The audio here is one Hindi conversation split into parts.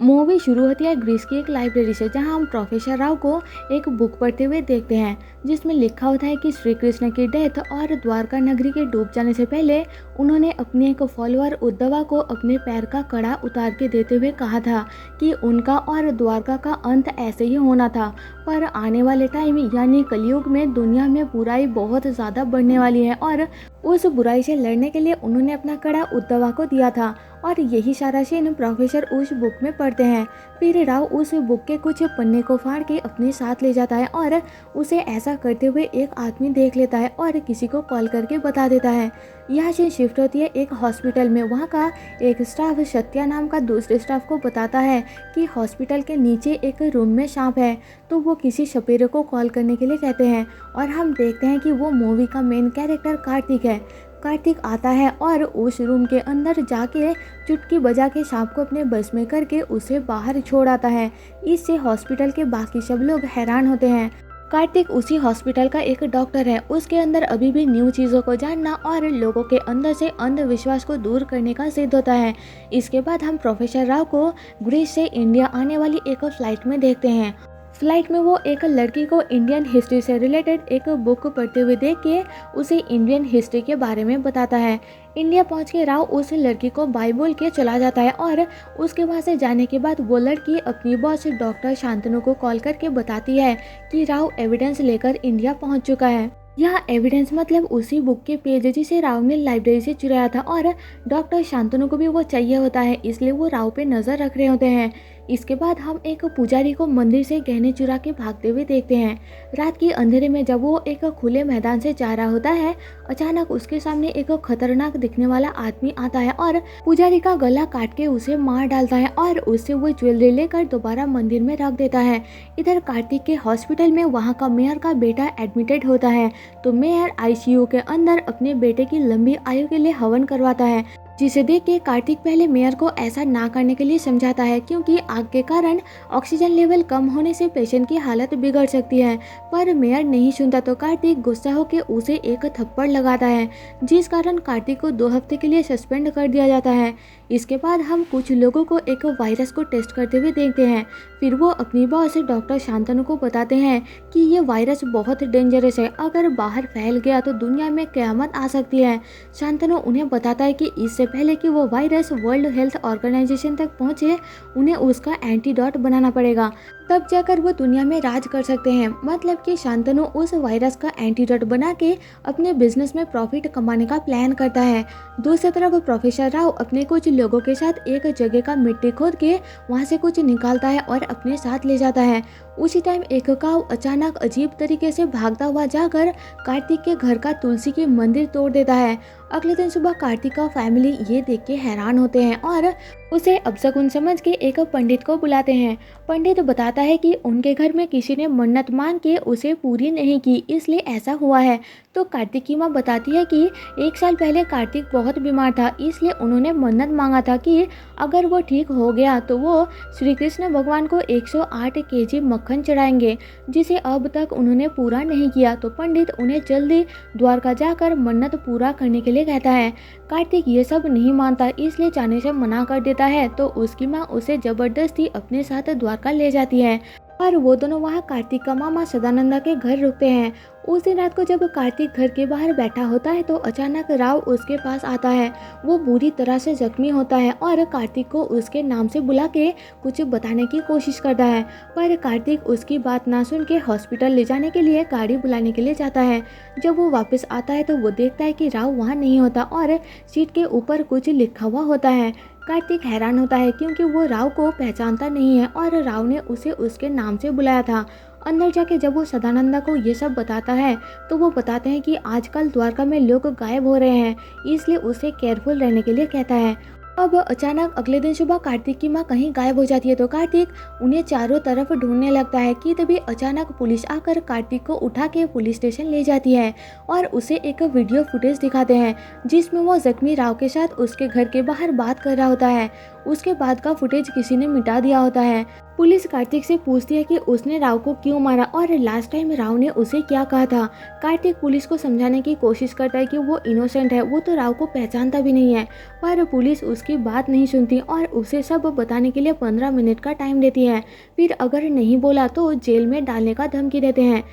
मूवी शुरू होती है ग्रीस की एक लाइब्रेरी से, जहां हम प्रोफेसर राव को एक बुक पढ़ते हुए देखते हैं जिसमें लिखा होता है कि श्री कृष्ण की डेथ और द्वारका नगरी के डूब जाने से पहले उन्होंने अपने एक फॉलोअर उद्धवा को अपने पैर का कड़ा उतार के देते हुए कहा था कि उनका और द्वारका का अंत ऐसे ही होना था। पर आने वाले टाइम यानी कलयुग में दुनिया में बुराई बहुत ज़्यादा बढ़ने वाली है और उस बुराई से लड़ने के लिए उन्होंने अपना कड़ा उद्धवा को दिया था। और यही सारा सीन प्रोफेसर उस बुक में पढ़ते हैं। फिर राव उस बुक के कुछ पन्ने को फाड़ के अपने साथ ले जाता है और उसे ऐसा करते हुए एक आदमी देख लेता है और किसी को कॉल करके बता देता है। यहाँ से शिफ्ट होती है एक हॉस्पिटल में। वहाँ का एक स्टाफ सत्या नाम का दूसरे स्टाफ को बताता है कि हॉस्पिटल के नीचे एक रूम में सांप है, तो वो किसी सपेरे को कॉल करने के लिए कहते हैं। और हम देखते हैं कि वो मूवी का मेन कैरेक्टर कार्तिक है। कार्तिक आता है और उस रूम के अंदर जाके चुटकी बजा के सांप को अपने बस में करके उसे बाहर छोड़ आता है। इससे हॉस्पिटल के बाकी सब लोग हैरान होते हैं। कार्तिक उसी हॉस्पिटल का एक डॉक्टर है। उसके अंदर अभी भी न्यू चीज़ों को जानना और लोगों के अंदर से अंधविश्वास को दूर करने का जिद होता है। इसके बाद हम प्रोफेसर राव को ग्रीस से इंडिया आने वाली एक फ्लाइट में देखते हैं। फ्लाइट में वो एक लड़की को इंडियन हिस्ट्री से रिलेटेड एक बुक पढ़ते हुए देख के उसे इंडियन हिस्ट्री के बारे में बताता है। इंडिया पहुंच के राव उस लड़की को बाय बोल के चला जाता है और उसके वहां से जाने के बाद वो लड़की अपनी बॉस डॉक्टर शांतनु को कॉल करके बताती है कि राव एविडेंस लेकर इंडिया पहुंच चुका है। यह एविडेंस मतलब उसी बुक के पेज जिसे राव ने लाइब्रेरी से चुराया था और डॉक्टर शांतनु को भी वो चाहिए होता है, इसलिए वो राव पे नज़र रख रहे होते हैं। इसके बाद हम एक पुजारी को मंदिर से गहने चुरा के भागते हुए देखते हैं। रात के अंधेरे में जब वो एक खुले मैदान से जा रहा होता है, अचानक उसके सामने एक खतरनाक दिखने वाला आदमी आता है और पुजारी का गला काट के उसे मार डालता है और उससे वो ज्वेलरी लेकर दोबारा मंदिर में रख देता है। इधर कार्तिक के हॉस्पिटल में वहाँ का मेयर का बेटा एडमिटेड होता है, तो मेयर आईसीयू के अंदर अपने बेटे की लंबी आयु के लिए हवन करवाता है, जिसे देख के कार्तिक पहले मेयर को ऐसा ना करने के लिए समझाता है क्योंकि आग के कारण ऑक्सीजन लेवल कम होने से पेशेंट की हालत बिगड़ सकती है। पर मेयर नहीं सुनता तो कार्तिक गुस्सा होकर उसे एक थप्पड़ लगाता है, जिस कारण कार्तिक को 2 हफ्ते के लिए सस्पेंड कर दिया जाता है। इसके बाद हम कुछ लोगों को एक वायरस को टेस्ट करते हुए देखते हैं। फिर वो अपनी बॉस डॉक्टर शांतनु को बताते हैं कि ये वायरस बहुत डेंजरस है, अगर बाहर फैल गया तो दुनिया में क़यामत आ सकती है। शांतनु उन्हें बताता है कि इससे पहले कि वो वायरस वर्ल्ड हेल्थ ऑर्गेनाइजेशन तक पहुंचे, उन्हें उसका एंटीडोट बनाना पड़ेगा, तब जाकर वो दुनिया में राज कर सकते हैं। मतलब कि शांतनु उस वायरस का एंटीडोट बना के अपने बिजनेस में प्रॉफिट कमाने का प्लान करता है। दूसरी तरफ प्रोफेसर राव अपने कुछ लोगों के साथ एक जगह का मिट्टी खोद के वहाँ से कुछ निकालता है और अपने साथ ले जाता है। उसी टाइम एक काऊ अचानक अजीब तरीके से भागता हुआ जाकर कार्तिक के घर का तुलसी की मंदिर तोड़ देता है। अगले दिन सुबह कार्तिक का फैमिली ये देख के हैरान होते हैं और उसे अपशकुन समझ के एक पंडित को बुलाते हैं। पंडित बताता है कि उनके घर में किसी ने मन्नत मांग के उसे पूरी नहीं की, इसलिए ऐसा हुआ है। तो कार्तिक की माँ बताती है कि 1 साल पहले कार्तिक बहुत बीमार था, इसलिए उन्होंने मन्नत मांगा था कि अगर वो ठीक हो गया तो वो श्री कृष्ण भगवान को 108 केजी मक्खन चढ़ाएंगे, जिसे अब तक उन्होंने पूरा नहीं किया। तो पंडित उन्हें जल्दी द्वारका जाकर मन्नत पूरा करने के लिए कहता है। कार्तिक ये सब नहीं मानता, इसलिए जाने से मना कर देता है। तो उसकी माँ उसे जबरदस्ती अपने साथ द्वारका ले जाती है और वो दोनों वहाँ कार्तिक का मामा सदानंदा के घर रुकते हैं। उस दिन रात को जब कार्तिक घर के बाहर बैठा होता है तो अचानक राव उसके पास आता है। वो बुरी तरह से जख्मी होता है और कार्तिक को उसके नाम से बुला के कुछ बताने की कोशिश करता है, पर कार्तिक उसकी बात ना सुन के हॉस्पिटल ले जाने के लिए गाड़ी बुलाने के लिए जाता है। जब वो वापस आता है तो वो देखता है कि राव वहाँ नहीं होता और सीट के ऊपर कुछ लिखा हुआ होता है। कार्तिक हैरान होता है क्योंकि वो राव को पहचानता नहीं है और राव ने उसे उसके नाम से बुलाया था। अंदर जाके जब वो सदानंदा को ये सब बताता है तो वो बताते हैं कि आजकल द्वारका में लोग गायब हो रहे हैं, इसलिए उसे केयरफुल रहने के लिए कहता है। अब अचानक अगले दिन सुबह कार्तिक की माँ कहीं गायब हो जाती है, तो कार्तिक उन्हें चारों तरफ ढूंढने लगता है कि तभी अचानक पुलिस आकर कार्तिक को उठा के पुलिस स्टेशन ले जाती है और उसे एक वीडियो फुटेज दिखाते हैं जिसमें वो जख्मी राव के साथ उसके घर के बाहर बात कर रहा होता है। उसके बाद का फुटेज किसी ने मिटा दिया होता है। पुलिस कार्तिक से पूछती है कि उसने राव को क्यों मारा और लास्ट टाइम राव ने उसे क्या कहा था। कार्तिक पुलिस को समझाने की कोशिश करता है कि वो इनोसेंट है, वो तो राव को पहचानता भी नहीं है, पर पुलिस उसकी बात नहीं सुनती और उसे सब बताने के लिए 15 मिनट का टाइम देती है। फिर अगर नहीं बोला तो जेल में डालने का धमकी देते हैं।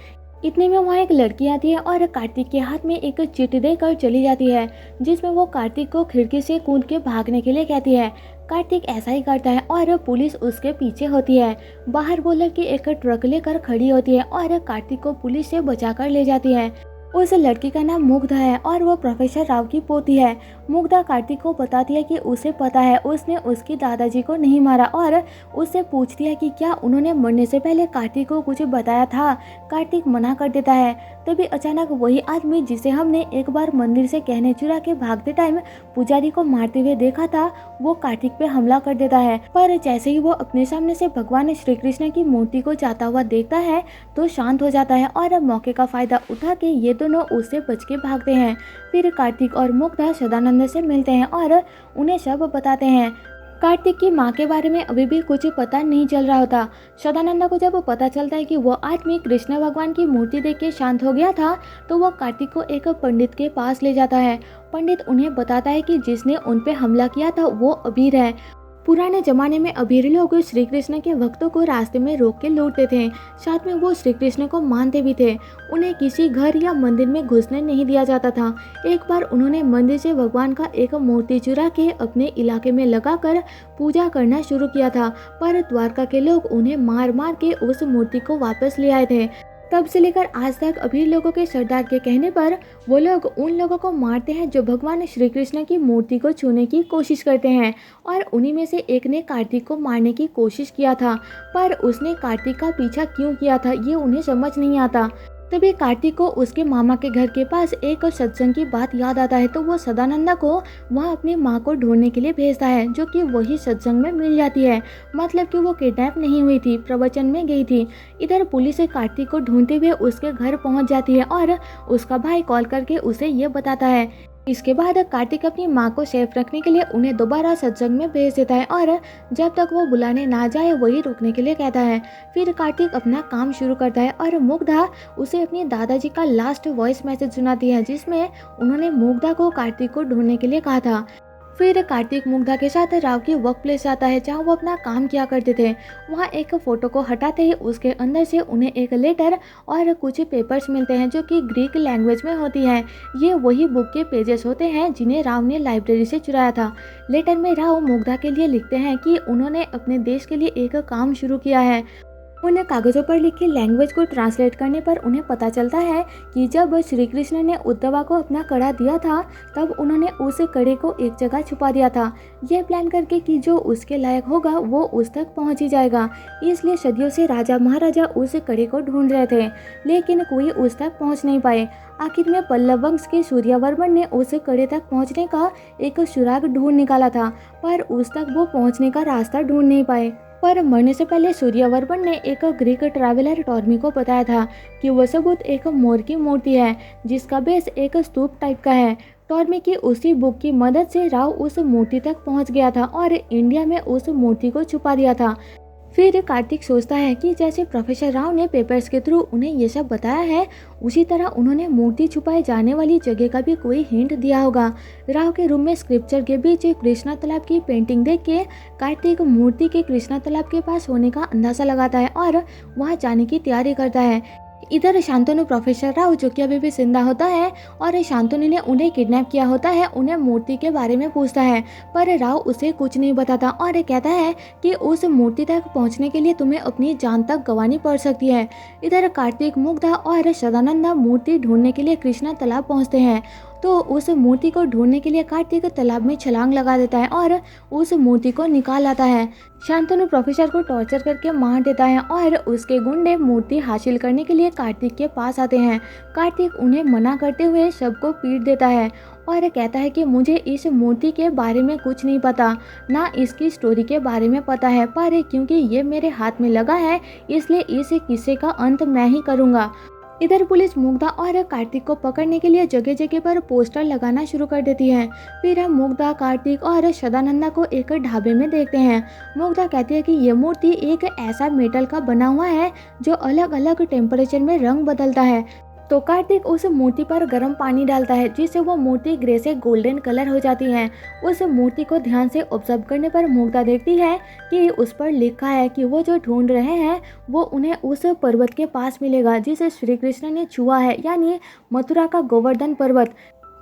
इतने में वहाँ एक लड़की आती है और कार्तिक के हाथ में एक चिट्ठी देकर चली जाती है, जिसमें वो कार्तिक को खिड़की से कूद के भागने के लिए कहती है। कार्तिक ऐसा ही करता है और पुलिस उसके पीछे होती है। बाहर वो लड़की एक ट्रक लेकर खड़ी होती है और कार्तिक को पुलिस से बचाकर ले जाती है। उस लड़की का नाम मुग्धा है और वो प्रोफेसर राव की पोती है। मुग्धा कार्तिक को बताती है कि उसे पता है उसने उसके दादाजी को नहीं मारा और उससे पूछती है कि क्या उन्होंने मरने से पहले कार्तिक को कुछ बताया था। कार्तिक मना कर देता है। तभी अचानक वही आदमी जिसे हमने एक बार मंदिर से गहने चुरा के भागते टाइम पुजारी को मारते हुए देखा था, वो कार्तिक पे हमला कर देता है। पर जैसे ही वो अपने सामने से भगवान श्री कृष्ण की मूर्ति को जाता हुआ देखता है तो शांत हो जाता है और मौके का फायदा उठा के ये दोनों उससे बच के भागते हैं। फिर कार्तिक और मुग्धा सदानंद से मिलते हैं और उन्हें सब बताते हैं। कार्तिक की माँ के बारे में अभी भी कुछ पता नहीं चल रहा होता। सदानंद को जब पता चलता है कि वो आदमी कृष्ण भगवान की मूर्ति देख के शांत हो गया था तो वो कार्तिक को एक पंडित के पास ले जाता है। पंडित उन्हें बताता है कि जिसने उन पे हमला किया था वो अबीर है। पुराने जमाने में अबीर लोग श्री कृष्ण के भक्तों को रास्ते में रोक के लूटते थे, साथ में वो श्री कृष्ण को मानते भी थे। उन्हें किसी घर या मंदिर में घुसने नहीं दिया जाता था। एक बार उन्होंने मंदिर से भगवान का एक मूर्ति चुरा के अपने इलाके में लगाकर पूजा करना शुरू किया था, पर द्वारका के लोग उन्हें मार मार के उस मूर्ति को वापस ले आए थे। तब से लेकर आज तक अबीर लोगों के सरदार के कहने पर वो लोग उन लोगों को मारते हैं जो भगवान श्री कृष्ण की मूर्ति को छूने की कोशिश करते हैं। और उन्हीं में से एक ने कार्तिक को मारने की कोशिश किया था, पर उसने कार्तिक का पीछा क्यों किया था ये उन्हें समझ नहीं आता। तभी कार्तिक को उसके मामा के घर के पास एक सत्संग की बात याद आता है, तो वो सदानंदा को वहाँ अपनी माँ को ढूंढने के लिए भेजता है, जो कि वही सत्संग में मिल जाती है। मतलब कि वो किडनैप नहीं हुई थी, प्रवचन में गई थी। इधर पुलिस कार्तिक को ढूंढते हुए उसके घर पहुँच जाती है और उसका भाई कॉल करके उसे ये बताता है। इसके बाद कार्तिक अपनी माँ को सेफ रखने के लिए उन्हें दोबारा सत्संग में भेज देता है और जब तक वो बुलाने ना जाए वही रुकने के लिए कहता है। फिर कार्तिक अपना काम शुरू करता है और मुग्धा उसे अपने दादाजी का लास्ट वॉइस मैसेज सुनाती है, जिसमें उन्होंने मुग्धा को कार्तिक को ढूंढने के लिए कहा था। फिर कार्तिक मुग्धा के साथ राव की वर्क प्लेस आता है जहाँ वो अपना काम किया करते थे। वहाँ एक फ़ोटो को हटाते ही उसके अंदर से उन्हें एक लेटर और कुछ पेपर्स मिलते हैं जो कि ग्रीक लैंग्वेज में होती हैं। ये वही बुक के पेजेस होते हैं जिन्हें राव ने लाइब्रेरी से चुराया था। लेटर में राव मुग्धा के लिए लिखते हैं कि उन्होंने अपने देश के लिए एक काम शुरू किया है। उन कागज़ों पर लिखी लैंग्वेज को ट्रांसलेट करने पर उन्हें पता चलता है कि जब श्री कृष्ण ने उद्धवा को अपना कड़ा दिया था तब उन्होंने उस कड़े को एक जगह छुपा दिया था, यह प्लान करके कि जो उसके लायक होगा वो उस तक पहुंच ही जाएगा। इसलिए सदियों से राजा महाराजा उस कड़े को ढूंढ रहे थे, लेकिन कोई उस तक पहुंच नहीं पाए। आखिर में पल्लव वंश के सूर्यवर्मन ने उस कड़े तक पहुंचने का एक सुराग ढूंढ निकाला था, पर उस तक वो पहुंचने का रास्ता ढूंढ नहीं पाए। पर मरने से पहले सूर्यवर्मन ने एक ग्रीक ट्रैवलर टॉर्मी को बताया था कि वह सबूत एक मोर की मूर्ति है जिसका बेस एक स्तूप टाइप का है। टॉर्मी की उसी बुक की मदद से राव उस मूर्ति तक पहुंच गया था और इंडिया में उस मूर्ति को छुपा दिया था। फिर कार्तिक सोचता है कि जैसे प्रोफेसर राव ने पेपर्स के थ्रू उन्हें ये सब बताया है, उसी तरह उन्होंने मूर्ति छुपाए जाने वाली जगह का भी कोई हिंट दिया होगा। राव के रूम में स्क्रिप्चर के बीच कृष्णा तालाब की पेंटिंग देख के कार्तिक मूर्ति के कृष्णा तालाब के पास होने का अंदाजा लगाता है और वहाँ जाने की तैयारी करता है। इधर शांतनु प्रोफेसर राव, जो कि अभी भी जिंदा होता है और शांतनु ने उन्हें किडनैप किया होता है, उन्हें मूर्ति के बारे में पूछता है, पर राव उसे कुछ नहीं बताता और कहता है कि उस मूर्ति तक पहुंचने के लिए तुम्हें अपनी जान तक गंवानी पड़ सकती है। इधर कार्तिक, मुग्धा और सदानंदा मूर्ति ढूंढने के लिए कृष्णा तालाब पहुंचते हैं, तो उस मूर्ति को ढूंढने के लिए कार्तिक तालाब में छलांग लगा देता है और उस मूर्ति को निकाल लाता है। शांतनु प्रोफेसर को टॉर्चर करके मार देता है और उसके गुंडे मूर्ति हासिल करने के लिए कार्तिक के पास आते हैं। कार्तिक उन्हें मना करते हुए सबको पीट देता है और कहता है कि मुझे इस मूर्ति के बारे में कुछ नहीं पता, ना इसकी स्टोरी के बारे में पता है, पर क्योंकि ये मेरे हाथ में लगा है इसलिए इस किस्से का अंत मैं ही करूँगा। इधर पुलिस मुग्धा और कार्तिक को पकड़ने के लिए जगह जगह पर पोस्टर लगाना शुरू कर देती है। फिर हम मुग्धा, कार्तिक और सदानंदा को एक ढाबे में देखते हैं। मुग्धा कहती है कि ये मूर्ति एक ऐसा मेटल का बना हुआ है जो अलग अलग टेम्परेचर में रंग बदलता है। तो कार्तिक उस मूर्ति पर गर्म पानी डालता है जिससे वो मूर्ति ग्रे से गोल्डन कलर हो जाती है। उस मूर्ति को ध्यान से ऑब्जर्व करने पर मुग्धा देखती है कि उस पर लिखा है कि वो जो ढूंढ रहे हैं वो उन्हें उस पर्वत के पास मिलेगा जिसे श्री कृष्ण ने छुआ है, यानी मथुरा का गोवर्धन पर्वत।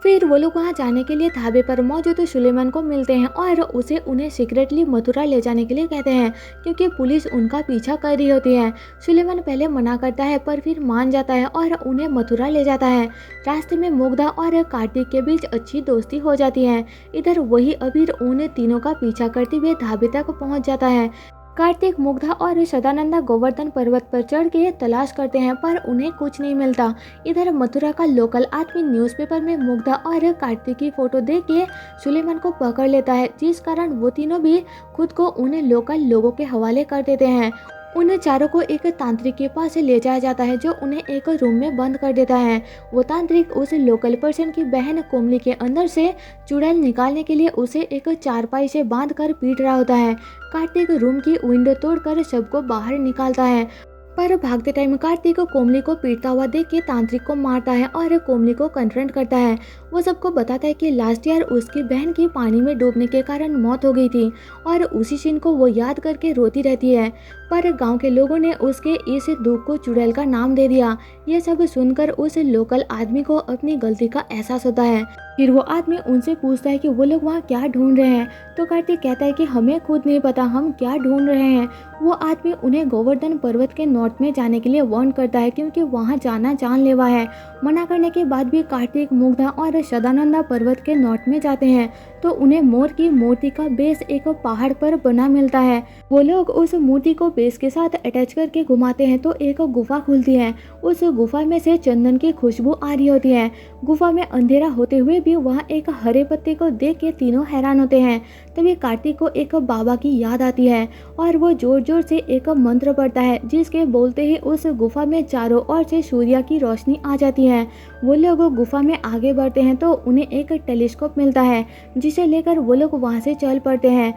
फिर वो लोग वहाँ जाने के लिए ढाबे पर मौजूद सुलेमान को मिलते हैं और उसे उन्हें सीक्रेटली मथुरा ले जाने के लिए कहते हैं क्योंकि पुलिस उनका पीछा कर रही होती है। सुलेमान पहले मना करता है पर फिर मान जाता है और उन्हें मथुरा ले जाता है। रास्ते में मुग्धा और कार्तिक के बीच अच्छी दोस्ती हो जाती है। इधर वही अबीर उन तीनों का पीछा करते हुए ढाबे तक पहुँच जाता है। कार्तिक, मुग्धा और सदानंदा गोवर्धन पर्वत पर चढ़ के तलाश करते हैं पर उन्हें कुछ नहीं मिलता। इधर मथुरा का लोकल आदमी न्यूज़पेपर में मुग्धा और कार्तिक की फोटो देख के सुलेमान को पकड़ लेता है, जिस कारण वो तीनों भी खुद को उन लोकल लोगों के हवाले कर देते हैं। उन चारों को एक तांत्रिक के पास ले जाया जाता है जो उन्हें एक रूम में बंद कर देता है। वो तांत्रिक उस लोकल पर्सन की बहन कोमली के अंदर से चुड़ैल निकालने के लिए उसे एक चारपाई से बांधकर पीट रहा होता है। कार्तिक रूम की विंडो तोड़कर सबको बाहर निकालता है पर भागते टाइम कार्तिक कोमली को पीटता हुआ देख के तांत्रिक को मारता है और कोमली को कन्फ्रंट करता है। वो सबको बताता है कि लास्ट ईयर उसकी बहन की पानी में डूबने के कारण मौत हो गई थी और उसी सीन को वो याद करके रोती रहती है। पर गांव के लोगों ने उसके इस दुख को चुड़ैल का नाम दे दिया। ये सब सुनकर उस लोकल आदमी को अपनी गलती का एहसास होता है। फिर वो आदमी उनसे पूछता है कि वो लोग वहाँ क्या ढूंढ रहे हैं। तो कार्तिक कहता है कि हमें खुद नहीं पता हम क्या ढूंढ रहे हैं। वो आदमी उन्हें गोवर्धन पर्वत के नॉर्थ में जाने के लिए वार्न करता है क्योंकि वहाँ जाना जानलेवा है। मना करने के बाद भी कार्तिक, मुग्धा और सदानंदा पर्वत के नॉर्थ में जाते हैं तो उन्हें मोर की मूर्ति का बेस एक पहाड़ पर बना मिलता है। वो लोग उस मूर्ति को बेस के साथ अटैच करके घुमाते हैं तो एक गुफा खुलती है। उस गुफा में से चंदन की खुशबू आ रही होती है। गुफा में अंधेरा होते हुए भी वहाँ एक हरे पत्ते को देख के तीनों हैरान होते हैं। तभी कार्तिक को एक बाबा की याद आती है और वो जोर जोर से एक मंत्र पढ़ता है जिसके बोलते ही उस गुफा में चारों ओर से सूर्य की रोशनी आ जाती है। वो लोग गुफा में आगे बढ़ते हैं तो उन्हें एक टेलीस्कोप मिलता है जिसे लेकर वो लोग वहाँ से चल पड़ते हैं।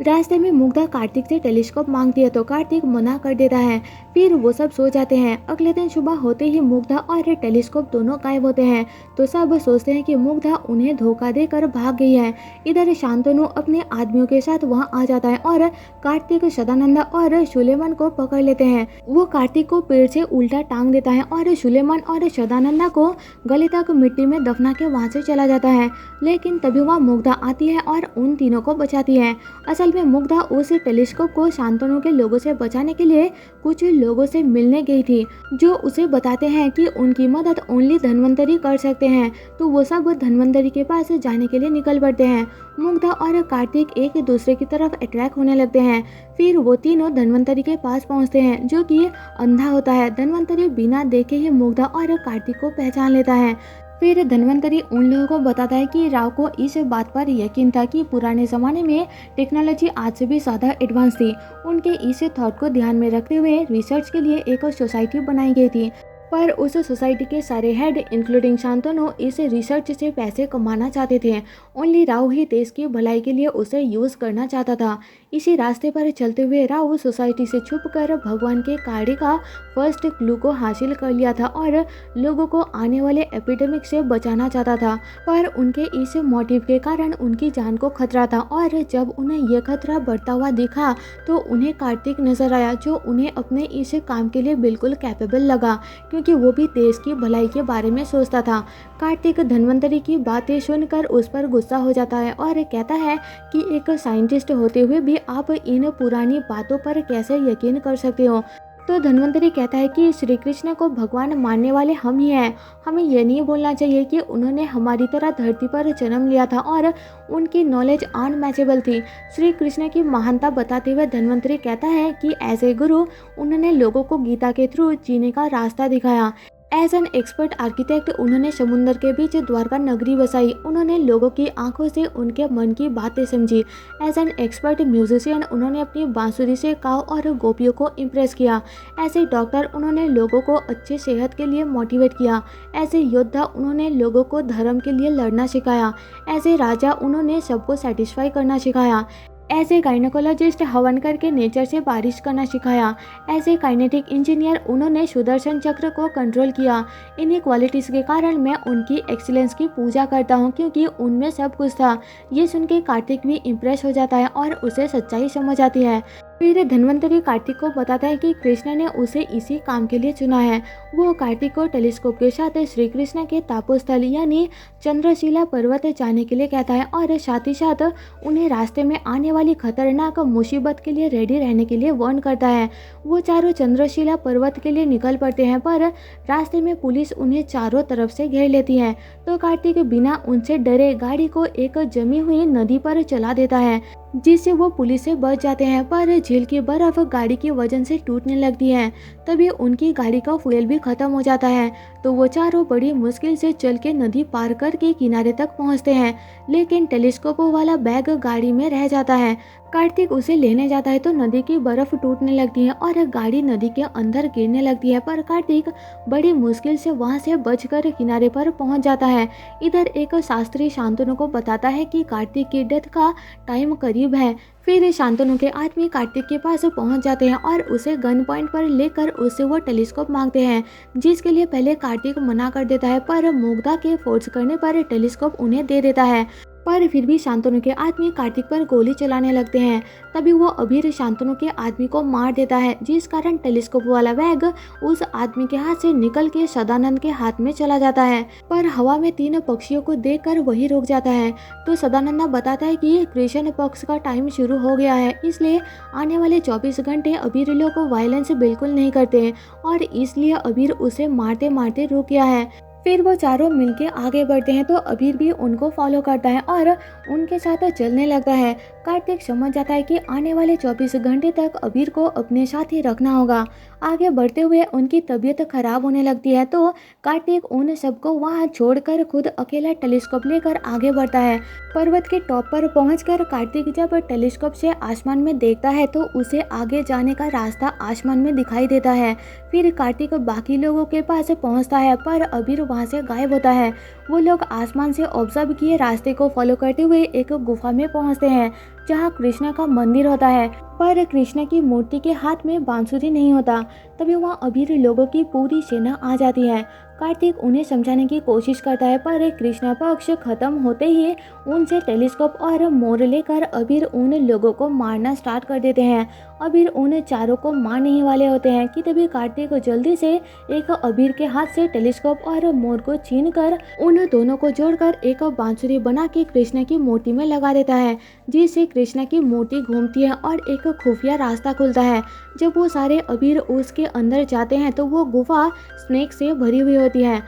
रास्ते में मुग्धा कार्तिक से टेलीस्कोप मांगती है तो कार्तिक मना कर देता है। फिर वो सब सो जाते हैं। अगले दिन सुबह होते ही मुग्धा और टेलीस्कोप दोनों गायब होते हैं तो सब सोचते हैं कि मुग्धा उन्हें धोखा देकर भाग गई है। इधर शांतनु अपने आदमियों के साथ वहां आ जाता है और कार्तिक, सदानंदा और सुलेमान को पकड़ लेते हैं। वो कार्तिक को पेड़ से उल्टा टांग देता है और सुलेमान और सदानंदा को गले तक मिट्टी में दफना के वहां से चला जाता है। लेकिन तभी वहाँ मुग्धा आती है और उन तीनों को बचाती है। असल में मुग्धा उस टेलीस्कोप को शांतनु के लोगों से बचाने के लिए कुछ लोगों से मिलने गई थी जो उसे बताते हैं कि उनकी मदद ओनली धन्वंतरी कर सकते हैं। तो वो सब धन्वंतरी के पास जाने के लिए निकल पड़ते हैं। मुग्धा और कार्तिक एक दूसरे की तरफ अट्रैक्ट होने लगते हैं। फिर वो तीनों धन्वंतरी के पास पहुंचते हैं जो कि अंधा होता है। धन्वंतरी बिना देखे ही मुग्धा और कार्तिक को पहचान लेता है। फिर धन्वंतरी उन लोगों को बताता है कि राव को इस बात पर यकीन था कि पुराने ज़माने में टेक्नोलॉजी आज से भी ज़्यादा एडवांस थी। उनके इस थॉट को ध्यान में रखते हुए रिसर्च के लिए एक सोसाइटी बनाई गई थी पर उस सोसाइटी के सारे हेड इंक्लूडिंग शांतनु इस रिसर्च से पैसे कमाना चाहते थे। ओनली राव ही देश की भलाई के लिए उसे यूज़ करना चाहता था। इसी रास्ते पर चलते हुए राव सोसाइटी से छुपकर भगवान के कार्य का फर्स्ट क्लू को हासिल कर लिया था और लोगों को आने वाले एपिडेमिक से बचाना चाहता था। पर उनके इस मोटिव के कारण उनकी जान को खतरा था और जब उन्हें यह खतरा बढ़ता हुआ दिखा तो उन्हें कार्तिक नजर आया जो उन्हें अपने इस काम के लिए बिल्कुल कैपेबल लगा क्योंकि वो भी देश की भलाई के बारे में सोचता था। कार्तिक धन्वंतरी की बातें सुनकर उस पर गुस्सा हो जाता है और कहता है कि एक साइंटिस्ट होते हुए भी आप इन पुरानी बातों पर कैसे यकीन कर सकते हो। तो धन्वंतरी कहता है कि श्री कृष्ण को भगवान मानने वाले हम ही हैं। हमें यह नहीं बोलना चाहिए कि उन्होंने हमारी तरह धरती पर जन्म लिया था और उनकी नॉलेज अनमैचेबल थी। श्री कृष्ण की महानता बताते हुए धन्वंतरी कहता है कि एज ए गुरु उन्होंने लोगों को गीता के थ्रू जीने का रास्ता दिखाया। एज एन एक्सपर्ट आर्किटेक्ट उन्होंने समुद्र के बीच द्वारका नगरी बसाई। उन्होंने लोगों की आंखों से उनके मन की बातें समझी। एज एन एक्सपर्ट म्यूजिशियन उन्होंने अपनी बांसुरी से काव और गोपियों को इम्प्रेस किया। एज ए डॉक्टर उन्होंने लोगों को अच्छे सेहत के लिए मोटिवेट किया। एज ए योद्धा उन्होंने लोगों को धर्म के लिए लड़ना सिखाया। एज ए राजा उन्होंने सबको सेटिस्फाई करना सिखाया। एज ए गायनेकोलॉजिस्ट हवन करके नेचर से बारिश करना सिखाया। एज ए काइनेटिक इंजीनियर उन्होंने सुदर्शन चक्र को कंट्रोल किया। इन्हीं क्वालिटीज़ के कारण मैं उनकी एक्सीलेंस की पूजा करता हूँ, क्योंकि उनमें सब कुछ था। ये सुन के कार्तिक भी इम्प्रेस हो जाता है और उसे सच्चाई समझ आती है। फिर धन्वंतरी कार्तिक को बताता है कि कृष्ण ने उसे इसी काम के लिए चुना है। वो कार्तिक को टेलीस्कोप के साथ श्री कृष्ण के तापोस्थल यानी चंद्रशिला पर्वत जाने के लिए कहता है और साथ ही साथ उन्हें रास्ते में आने वाली खतरनाक मुसीबत के लिए रेडी रहने के लिए वार्न करता है। वो चारों चंद्रशिला पर्वत के लिए निकल पड़ते हैं, पर रास्ते में पुलिस उन्हें चारों तरफ से घेर लेती है। तो कार्तिक बिना उनसे डरे गाड़ी को एक जमी हुई नदी पर चला देता है, जिससे वो पुलिस से बच जाते हैं। पर झील की बर्फ गाड़ी की वजन से टूटने लगती है। तभी उनकी गाड़ी का फ्यूल भी खत्म हो जाता है। तो वो चारों बड़ी मुश्किल से चल के नदी पार करके किनारे तक पहुंचते हैं, लेकिन टेलीस्कोप वाला बैग गाड़ी में रह जाता है। कार्तिक उसे लेने जाता है तो नदी की बर्फ टूटने लगती है और गाड़ी नदी के अंदर गिरने लगती है, पर कार्तिक बड़ी मुश्किल से वहां से बचकर किनारे पर पहुंच जाता है। इधर एक शास्त्री शांतनु को बताता है कि कार्तिक की डेथ का टाइम करीब है। फिर शांतनु के आदमी कार्तिक के पास पहुंच जाते हैं और उसे गन पॉइंट पर लेकर उससे वो टेलीस्कोप मांगते हैं, जिसके लिए पहले कार्तिक मना कर देता है, पर मुग्धा के फोर्स करने पर टेलीस्कोप उन्हें दे देता है। पर फिर भी शांतनु के आदमी कार्तिक पर गोली चलाने लगते हैं। तभी वो अबीर शांतनु के आदमी को मार देता है, जिस कारण टेलीस्कोप वाला बैग उस आदमी के हाथ से निकल के सदानंद के हाथ में चला जाता है। पर हवा में 3 पक्षियों को देखकर वही रुक जाता है। तो सदानंद बताता है कि कृष्ण पक्ष का टाइम शुरू हो गया है, इसलिए आने वाले 24 घंटे अबीर लोग वायलेंस बिल्कुल नहीं करते और इसलिए अबीर उसे मारते मारते रुक गया है। फिर वो चारों मिलके आगे बढ़ते हैं तो अबीर भी उनको फॉलो करता है और उनके साथ चलने लगता है। कार्तिक समझ जाता है कि आने वाले 24 घंटे तक अबीर को अपने साथ ही रखना होगा। आगे बढ़ते हुए उनकी तबीयत खराब होने लगती है तो कार्तिक उन सबको वहां छोड़कर खुद अकेला टेलीस्कोप लेकर आगे बढ़ता है। पर्वत के टॉप पर पहुंचकर कार्तिक जब टेलीस्कोप से आसमान में देखता है तो उसे आगे जाने का रास्ता आसमान में दिखाई देता है। फिर कार्तिक बाकी लोगों के पास पहुंचता है, पर अबीर वहां से गायब होता है। वो लोग आसमान से ऑब्जर्व किए रास्ते को फॉलो करते हुए एक गुफा में पहुंचते हैं, जहां कृष्ण का मंदिर होता है, पर कृष्ण की मूर्ति के हाथ में बांसुरी नहीं होता। तभी वहां अबीर लोगों की पूरी सेना आ जाती है। कार्तिक उन्हें समझाने की कोशिश करता है, पर कृष्ण पक्ष खत्म होते ही उनसे टेलीस्कोप और मोर लेकर अबीर उन लोगों को मारना स्टार्ट कर देते हैं। अबीर उन चारों को मारने ही वाले होते हैं कि तभी कार्तिक जल्दी से एक अबीर के हाथ से टेलीस्कोप और मोर को छीनकर उन दोनों को जोड़कर एक बांसुरी बना के कृष्ण की मूर्ति में लगा देता है, जिससे कृष्ण की मूर्ति घूमती है और एक खुफिया रास्ता खुलता है। जब वो सारे अबीर उसके अंदर जाते हैं तो वो गुफा स्नेक से भरी हुई होती है।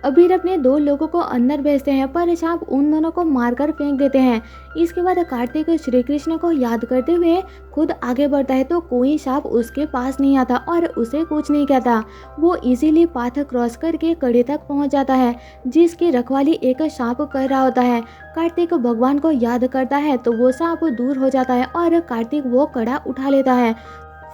अबीर अपने 2 लोगों को अंदर भेजते हैं, पर सांप उन दोनों को मारकर फेंक देते हैं। इसके बाद कार्तिक श्री कृष्ण को याद करते हुए खुद आगे बढ़ता है तो कोई सांप उसके पास नहीं आता और उसे कुछ नहीं कहता। वो इजीली पाथ क्रॉस करके कड़े तक पहुंच जाता है, जिसकी रखवाली एक सांप कर रहा होता है। कार्तिक भगवान को याद करता है तो वो सांप दूर हो जाता है और कार्तिक वो कड़ा उठा लेता है।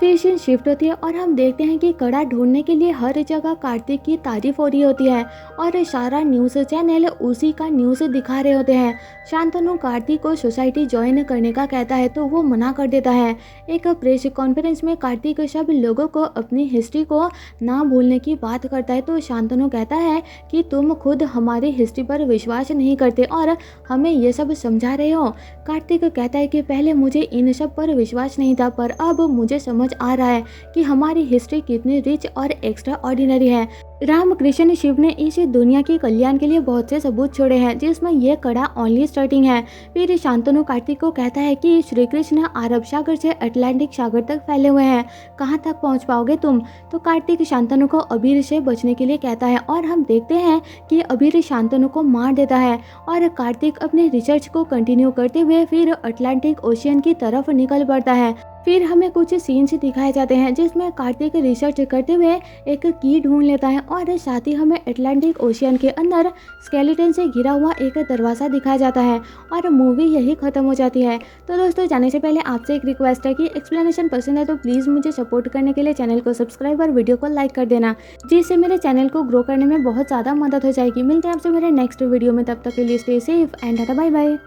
फिर सीन शिफ्ट होती है और हम देखते हैं कि कड़ा ढूंढने के लिए हर जगह कार्तिक की तारीफ हो रही होती है और सारा न्यूज़ चैनल उसी का न्यूज़ दिखा रहे होते हैं। शांतनु कार्तिक को सोसाइटी ज्वाइन करने का कहता है तो वो मना कर देता है। एक प्रेस कॉन्फ्रेंस में कार्तिक सब लोगों को अपनी हिस्ट्री को ना भूलने की बात करता है तो शांतनु कहता है कि तुम खुद हमारी हिस्ट्री पर विश्वास नहीं करते और हमें ये सब समझा रहे हो। कार्तिक कहता है कि पहले मुझे इन सब पर विश्वास नहीं था, पर अब मुझे समझ आ रहा है कि हमारी हिस्ट्री कितनी रिच और एक्स्ट्रा ऑर्डिनरी है। रामकृष्ण शिव ने इस दुनिया के कल्याण के लिए बहुत से सबूत छोड़े हैं, जिसमें यह कड़ा ओनली स्टार्टिंग है। फिर शांतनु कार्तिक को कहता है कि श्री कृष्ण अरब सागर से अटलांटिक सागर तक फैले हुए हैं, कहाँ तक पहुँच पाओगे तुम। तो कार्तिक शांतनु को अबीर से बचने के लिए कहता है और हम देखते हैं कि अबीर शांतनु को मार देता है और कार्तिक अपने रिसर्च को कंटिन्यू करते हुए फिर अटलांटिक ओशियन की तरफ निकल पड़ता है। फिर हमें कुछ सीन्स दिखाए जाते हैं जिसमें कार्तिक रिसर्च करते हुए एक की ढूंढ लेता है और साथ ही हमें अटलांटिक ओशियन के अंदर स्केलेटन से घिरा हुआ एक दरवाज़ा दिखाया जाता है और मूवी यही खत्म हो जाती है। तो दोस्तों जाने से पहले आपसे एक रिक्वेस्ट है कि एक्सप्लेनेशन पसंद है तो प्लीज़ मुझे सपोर्ट करने के लिए चैनल को सब्सक्राइब और वीडियो को लाइक कर देना, जिससे मेरे चैनल को ग्रो करने में बहुत ज़्यादा मदद हो जाएगी। मिलते हैं आपसे मेरे नेक्स्ट वीडियो में, तब तक के लिए stay safe and bye bye.